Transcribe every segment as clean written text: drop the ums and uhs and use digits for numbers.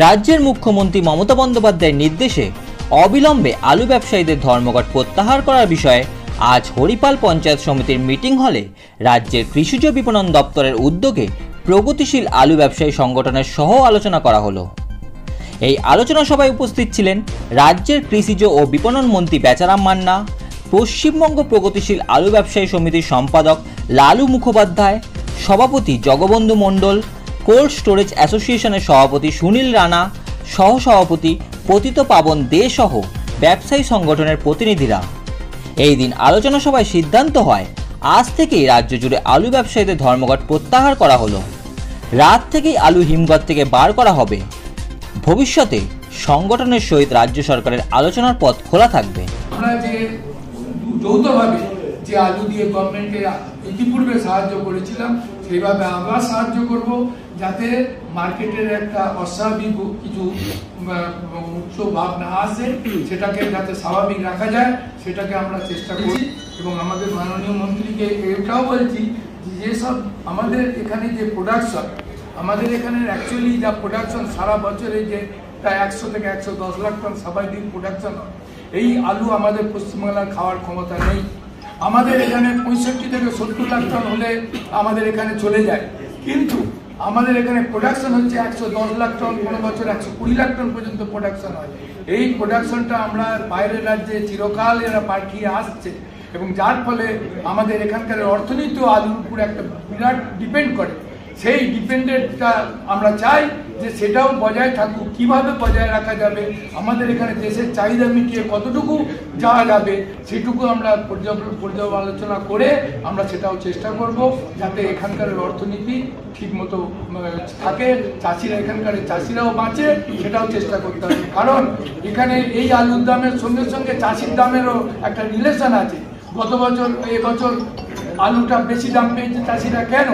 রাজ্যের মুখ্যমন্ত্রী মমতা বন্দ্যোপাধ্যায়ের নির্দেশে অবিলম্বে আলু ব্যবসায়ীদের ধর্মঘট প্রত্যাহার করার বিষয়ে আজ হরিপাল পঞ্চায়েত সমিতির মিটিং হলে রাজ্যের কৃষিজ বিপণন দপ্তরের উদ্যোগে প্রগতিশীল আলু ব্যবসায়ী সংগঠনের সহ আলোচনা করা হলো। এই আলোচনা সভায় উপস্থিত ছিলেন রাজ্যের কৃষিজ ও বিপণন মন্ত্রী বেচারাম মান্না, পশ্চিমবঙ্গ প্রগতিশীল আলু ব্যবসায়ী সমিতির সম্পাদক লালু মুখোপাধ্যায়, সভাপতি জগবন্ধু মণ্ডল, কোল্ড স্টোরেজ অ্যাসোসিয়েশনের সভাপতি সুনীল রানা, সহসভাপতি পতিত পাবন দে সহ ব্যবসায়ী সংগঠনের প্রতিনিধিরা। এই দিন আলোচনা সভায় সিদ্ধান্ত হয় আজ থেকেই রাজ্য জুড়ে আলু ব্যবসায়ীদের ধর্মঘট প্রত্যাহার করা হলো। রাত থেকেই আলু হিমঘর থেকে বার করা হবে। ভবিষ্যতে সংগঠনের সহিত রাজ্য সরকারের আলোচনার পথ খোলা থাকবে। আমরা যে যৌথভাবে যে আলু দিয়ে গভর্নমেন্টকে ইতিপূর্বে সাহায্য করেছিলাম সেইভাবে আমরা সাহায্য করব, যাতে মার্কেটের একটা অস্বাভাবিক কিছু উচ্চ ভাব না আসে, সেটাকে যাতে স্বাভাবিক রাখা যায় সেটাকে আমরা চেষ্টা করি। এবং আমাদের মাননীয় মন্ত্রীকে এটাও বলছি যেসব আমাদের এখানে যে প্রোডাকশন, আমাদের এখানে অ্যাকচুয়ালি যা প্রোডাকশন সারা বছরে যে প্রায় 100 থেকে 110 লাখ টন স্বাভাবিক প্রোডাকশন হয়, এই আলু আমাদের পশ্চিমবাংলার খাওয়ার ক্ষমতা নেই। আমাদের এখানে 65 থেকে 70 লাখ টন হলে আমাদের এখানে চলে যায়, কিন্তু আমাদের এখানে প্রোডাকশন হচ্ছে 110 লাখ টন, কোনো বছর 120 লাখ টন পর্যন্ত প্রোডাকশন হয়। এই প্রোডাকশনটা আমরা বাইরের রাজ্যে চিরকাল এরা পাঠিয়ে আসছে, এবং যার ফলে আমাদের এখানকার অর্থনীতিও আলুর উপর একটা বিরাট ডিপেন্ড করে। সেই ডিপেন্ডেন্টটা আমরা চাই যে সেটাও বজায় থাকুক। কিভাবে বজায় রাখা যাবে, আমাদের এখানে দেশের চাহিদা মিটিয়ে কতটুকু যাওয়া যাবে সেটুকু আমরা পর্যালোচনা করে আমরা সেটাও চেষ্টা করব, যাতে এখানকার অর্থনীতি ঠিকমতো থাকে, চাষিরা এখানকার চাষিরাও বাঁচে, সেটাও চেষ্টা করতে হবে। কারণ এখানে এই আলুর দামের সঙ্গে সঙ্গে চাষির দামেরও একটা রিলেশন আছে। গত বছর এবছর আলুটা বেশি দাম পেয়েছে চাষিরা, কেন?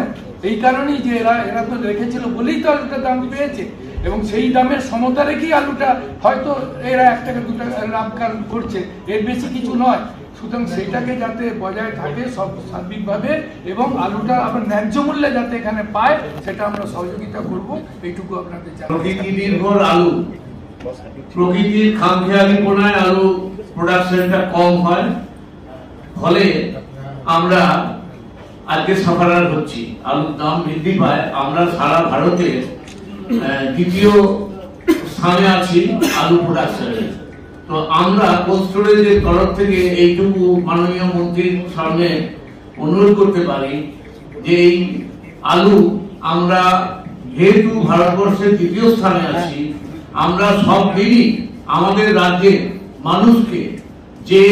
এই কারণেই যে এরা তো রেখেছিল বলেই তো আলুটা দাম পেয়েছে, এবং সেই দামের সমতা রেখেই আলুটা হয়তো এরা 1 টাকা 2 টাকা লাভ করছে, এর বেশি কিছু নয়। সুতরাং সেইটাকে যাতে বজায় থাকে সব সার্বিকভাবে, এবং আলুটা আবার ন্যায্য মূল্যে যাতে এখানে পায়, সেটা আমরা সহযোগিতা করব, এইটুকু আপনাদের জানাই। প্রকৃতি নির্ভর আলু, প্রকৃতির খামখেয়ালিপনায় আলু প্রোডাকশনটা কম হয়, ফলে আমরা আজকে সাফারার হচ্ছি। আলুর দাম বৃদ্ধি পায়, আমরা সারা ভারতে দ্বিতীয় স্থানে আছি আলু প্রোডাকশনে। তো আমরা কোল্ড স্টোরেজের তরফ থেকে এইটুকু মাননীয় মন্ত্রীর সামনে অনুরোধ করতে পারি যে এই আলু আমরা যেহেতু ভারতবর্ষের দ্বিতীয় স্থানে আছি, আমরা সব দিনই আমাদের রাজ্যের মানুষকে যে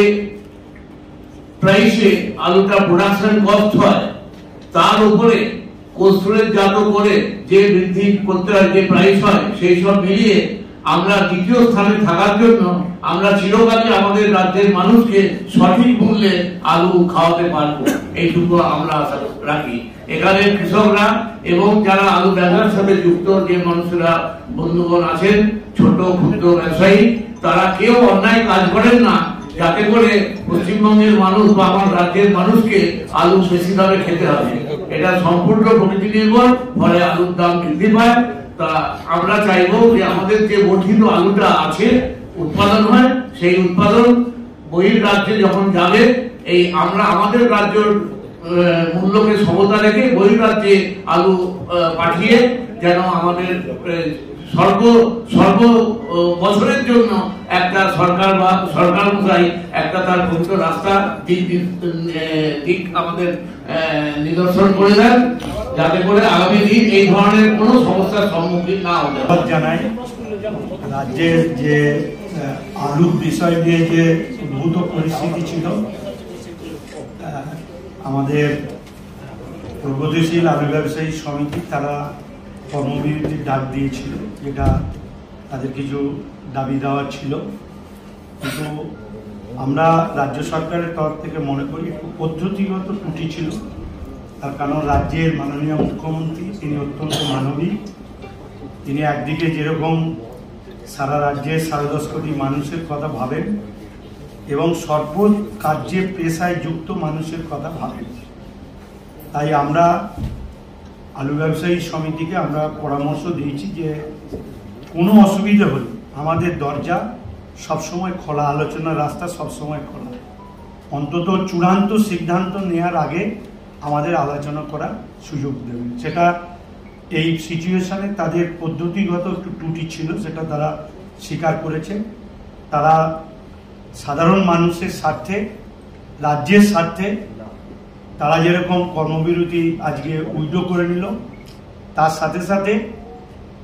প্রাইসে আলুটা প্রোডাকশন কস্ট হয় তার উপরে কোল্ড স্টোরেজ জাত করে যে বৃদ্ধি করতে হয়, যে প্রাইস হয়, সেই সব মিলিয়ে আমরা দ্বিতীয় স্থানে থাকার জন্য আমরা চিরকালই আমাদের রাজ্যের মানুষকে সঠিক মূল্যে আলু খাওয়াতে পারবো, এইটুকু আমরা আশা রাখি। এখানে কৃষকরা এবং যারা আলু ব্যবসার সাথে যুক্ত যে মানুষরা বন্ধুগণ আছেন, ছোট ক্ষুদ্র ব্যবসায়ী, তারা কেউ অন্যায় কাজ করেন না, যাতে করে পশ্চিমবঙ্গের মানুষ বা আমার রাজ্যের মানুষকে আলু বেশি দামে খেতে হবে। এটা সম্পূর্ণ প্রকৃতি নির্ভর, ফলে আলুর দাম বৃদ্ধি পায়। তা আমরা চাইবো যে আমাদের যে বর্ধিত আলুটা আছে উৎপাদন হয়, সেই উৎপাদন বহির রাজ্যে যখন যাবে, এই আমরা আমাদের রাজ্যের মূল্যকে সমতা রেখে বহির রাজ্যে আলু পাঠিয়ে যেন আমাদের সর্ব বছরের জন্য একটা সরকার বা সরকার অনুযায়ী একটা তার প্রকৃত রাস্তা দিক আমাদের নিদর্শন করে দেন, যাতে করে আগামী দিন এই ধরনের কোনো সমস্যার সম্মুখীন না হতে হয়। জানাই রাজ্যের যে আলুর বিষয় নিয়ে যে উদ্ভূত পরিস্থিতি ছিল, আমাদের প্রগতিশীল আলু ব্যবসায়ী সমিতি তারা কর্মবিরতির ডাক দিয়েছিল, যেটা তাদের কিছু দাবি দেওয়া ছিল, কিন্তু আমরা রাজ্য সরকারের তরফ থেকে মনে করি একটু পদ্ধতিগত ত্রুটি ছিল। তার কারণ রাজ্যের মাননীয় মুখ্যমন্ত্রী তিনি অত্যন্ত মানবিক, তিনি একদিকে যেরকম সারা রাজ্যের 10.5 কোটি মানুষের কথা ভাবেন এবং সর্ব কার্যে পেশায় যুক্ত মানুষের কথা ভাবেন, তাই আমরা আলু ব্যবসায়ী সমিতিকে আমরা পরামর্শ দিয়েছি যে কোনো অসুবিধা হলে আমাদের দরজা সবসময় খোলা, আলোচনার রাস্তা সবসময় খোলা। অন্তত চূড়ান্ত সিদ্ধান্ত নেওয়ার আগে আমাদের আলোচনা করার সুযোগ দেবেন। সেটা এই সিচুয়েশনে তাদের পদ্ধতিগত একটু ত্রুটি ছিল, সেটা তারা স্বীকার করেছে। তারা সাধারণ মানুষের স্বার্থে, রাজ্যের স্বার্থে তারা যেরকম কর্মবিরতি আজকে উইথড্র করে নিল, তার সাথে সাথে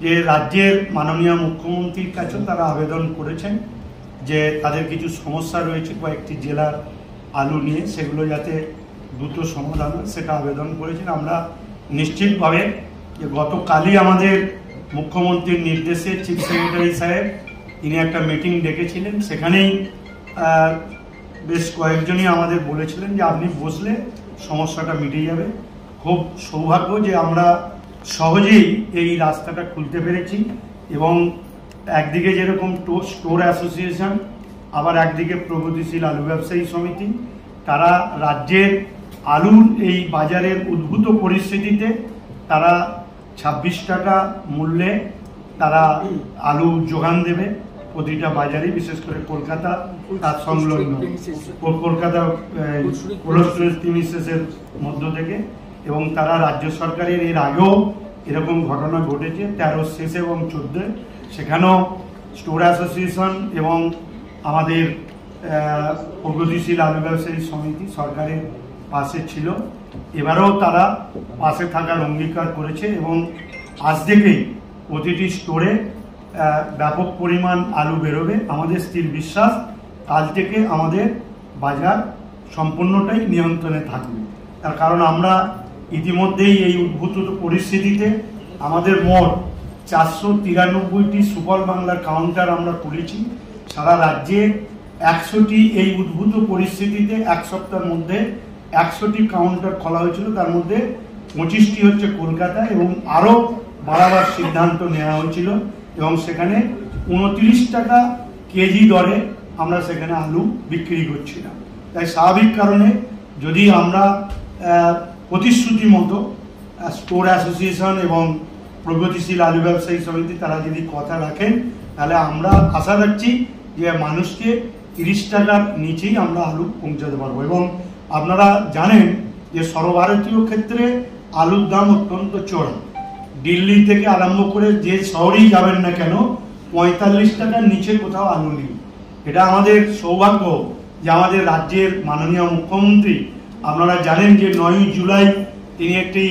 যে রাজ্যের মাননীয় মুখ্যমন্ত্রীর কাছে তারা আবেদন করেছেন যে তাদের কিছু সমস্যা রয়েছে কয়েকটি জেলার আলু নিয়ে, সেগুলো যাতে দ্রুত সমাধান হয় সেটা আবেদন করেছেন। আমরা নিশ্চিতভাবে যে গতকালই আমাদের মুখ্যমন্ত্রীর নির্দেশে চিফ সেক্রেটারি সাহেব তিনি একটা মিটিং ডেকেছিলেন, সেখানেই বেশ কয়েকজনই আমাদের বলেছিলেন যে আপনি বসলে সমস্যাটা মিটে যাবে। খুব সৌভাগ্য যে আমরা সহজেই এই রাস্তাটা খুলতে পেরেছি এবং একদিকে যেরকম স্টোর অ্যাসোসিয়েশন, আবার একদিকে প্রগতিশীল আলু ব্যবসায়ী সমিতি, তারা রাজ্যের আলুর এই বাজারের উদ্ভূত পরিস্থিতিতে তারা 26 টাকা মূল্যে তারা আলু যোগান দেবে প্রতিটা বাজারে, বিশেষ করে কলকাতা তার সংলগ্ন কলকাতা কোল্ড স্টোরেজ প্রিমিসেসের মধ্য থেকে। এবং তারা রাজ্য সরকারের এর আগেও এরকম ঘটনা ঘটেছে 13 শেষে এবং 14, সেখানেও স্টোর অ্যাসোসিয়েশন এবং আমাদের প্রগতিশীল আলু ব্যবসায়ী সমিতি সরকারের পাশে ছিল। এবারেও তারা পাশে থাকার অঙ্গীকার করেছে এবং আজ থেকেই প্রতিটি স্টোরে ব্যাপক পরিমাণ আলু বেরোবে। আমাদের স্থির বিশ্বাস কাল থেকে আমাদের বাজার সম্পূর্ণটাই নিয়ন্ত্রণে থাকবে। তার কারণ আমরা ইতিমধ্যেই এই উদ্ভূত পরিস্থিতিতে আমাদের মোট 493টি সুফল বাংলার কাউন্টার আমরা খুলেছি। সারা রাজ্যে 100টি এই উদ্ভূত পরিস্থিতিতে এক সপ্তাহের মধ্যে 100টি কাউন্টার খোলা হয়েছিল, তার মধ্যে 25টি হচ্ছে কলকাতা এবং আরও বাড়াবার সিদ্ধান্ত নেওয়া হয়েছিল এবং সেখানে 29 টাকা কেজি দরে আমরা সেখানে আলু বিক্রি করছিলাম। তাই স্বাভাবিক কারণে যদি আমরা প্রতিশ্রুতি মতো স্টোর অ্যাসোসিয়েশন এবং প্রগতিশীল আলু ব্যবসায়ী সমিতি তারা যদি কথা রাখেন, তাহলে আমরা আশা রাখছি যে মানুষকে 30 টাকার নিচেই আমরা আলু পৌঁছাতে পারবো। এবং আপনারা জানেন যে সর্বভারতীয় ক্ষেত্রে আলুর দাম অত্যন্ত চড়া। দিল্লি থেকে আরম্ভ করে যে শহরেই যাবেন না কেন 45 টাকার নিচে কোথাও আলু নেই। এটা আমাদের সৌভাগ্য যে আমাদের রাজ্যের মাননীয় মুখ্যমন্ত্রী, আপনারা জানেন যে 9 জুলাই তিনি একটি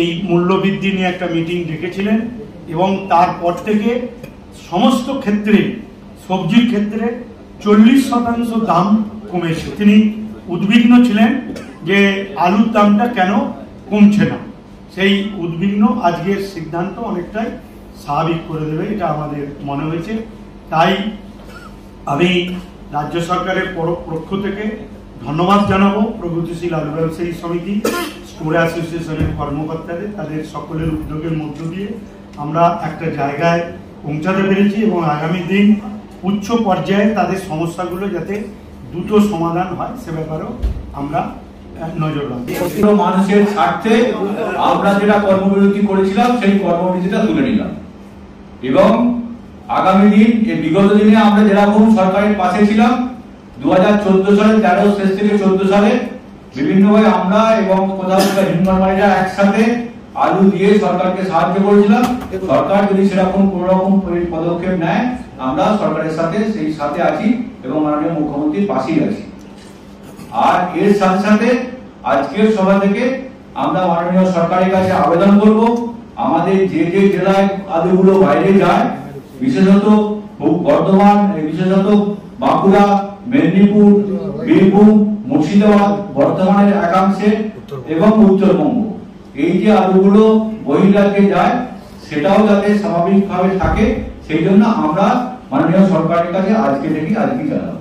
এই মূল্যবৃদ্ধি নিয়ে একটা মিটিং ডেকেছিলেন এবং তারপর থেকে সমস্ত ক্ষেত্রে সবজির ক্ষেত্রে 40% দাম কমেছে। তিনি উদ্বিগ্ন ছিলেন যে আলুর দামটা কেন কমছে না, সেই উদ্বিগ্ন আজকের সিদ্ধান্ত অনেকটাই স্বাভাবিক করে দেবে এটা আমাদের মনে হয়েছে। তাই আমি রাজ্য সরকারের পক্ষ থেকে ধন্যবাদ জানাবো প্রগতিশীল আলু ব্যবসায়ী সমিতি, স্টোর অ্যাসোসিয়েশনের কর্মকর্তাদের, তাদের সকলের উদ্যোগের মধ্য দিয়ে আমরা একটা জায়গায় পৌঁছাতে পেরেছি এবং আগামী দিন উচ্চ পর্যায়ে তাদের সমস্যাগুলো যাতে দ্রুত সমাধান হয় সে ব্যাপারেও আমরা নজর রাখবো। মানুষের স্বার্থে আমরা যেটা কর্মবিরতি করেছিলাম সেই কর্মবিরতিটা তুলে নিলাম এবং আগামী দিন বিগত দিনে আমরা যেরকম সরকারের পাশে ছিলাম 2014 সালে 13 শেষ থেকে 14 সালে বিভিন্নভাবে আমরা এবং প্রধানমন্ত্রী হিন্দুমানিরা একসাথে আলু দিয়ে সরকারকে সাহায্য করেছিলাম। সরকার যদি সেরকম কোন রকম পদক্ষেপ নেয় আমরা সরকারের সাথে সেই সাথে আছি এবং মাননীয় মুখ্যমন্ত্রীর পাশেই আছি। আর এর সাথে সাথে আজকের সভা থেকে আমরা মাননীয় সরকারের কাছে আবেদন করব আমাদের যে যে জেলায় আলুগুলো বাইরে যায়, বিশেষত বর্ধমান, বিশেষত বাঁকুড়া, মেদিনীপুর, বীরভূম, মুর্শিদাবাদ, বর্ধমানের একাংশে এবং উত্তরবঙ্গ, এই যে আলুগুলো বহির্রাজ্যে যায় সেটাও যাতে স্বাভাবিকভাবে থাকে সেই জন্য আমরা মাননীয় সরকারের কাছে আজকে জানাবো।